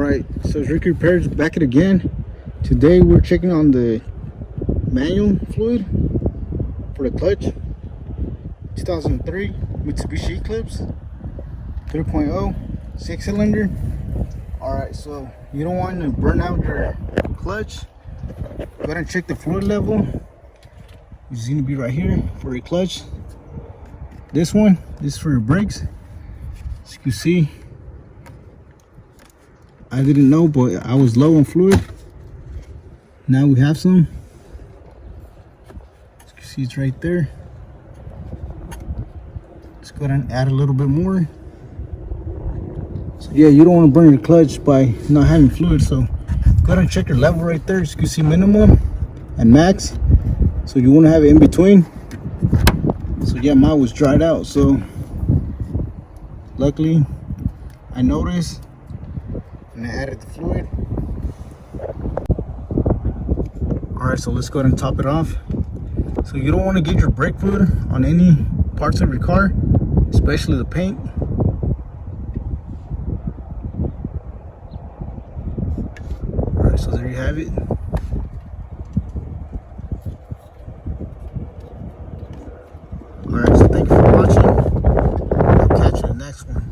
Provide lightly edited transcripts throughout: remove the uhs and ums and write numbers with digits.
Alright, so it's Ricky Repairs back at again. Today we're checking on the manual fluid for the clutch. 2003 Mitsubishi Eclipse 3.0 6-cylinder. Alright, so you don't want to burn out your clutch. Go ahead and check the fluid level. It's going to be right here for your clutch. This is for your brakes. As you can see, I didn't know, but I was low on fluid. Now we have some. As you can see, it's right there. Let's go ahead and add a little bit more. So yeah, you don't want to burn your clutch by not having fluid. So go ahead and check your level right there. As you can see, minimum and max. So you want to have it in between. So yeah, mine was dried out. So luckily, I noticed. And I added the fluid. Alright, so let's go ahead and top it off. So you don't want to get your brake fluid on any parts of your car, especially the paint. Alright, so there you have it. Alright, so thank you for watching. I'll catch you in the next one.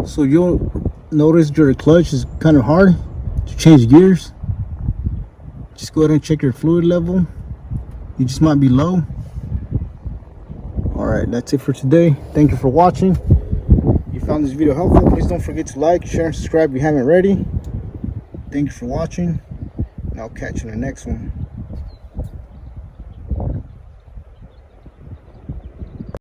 So you'll notice your clutch is kind of hard to change gears. Just go ahead and check your fluid level. You just might be low. Alright, that's it for today. Thank you for watching. If you found this video helpful, please don't forget to like, share, and subscribe if you haven't already. Thank you for watching, and I'll catch you in the next one.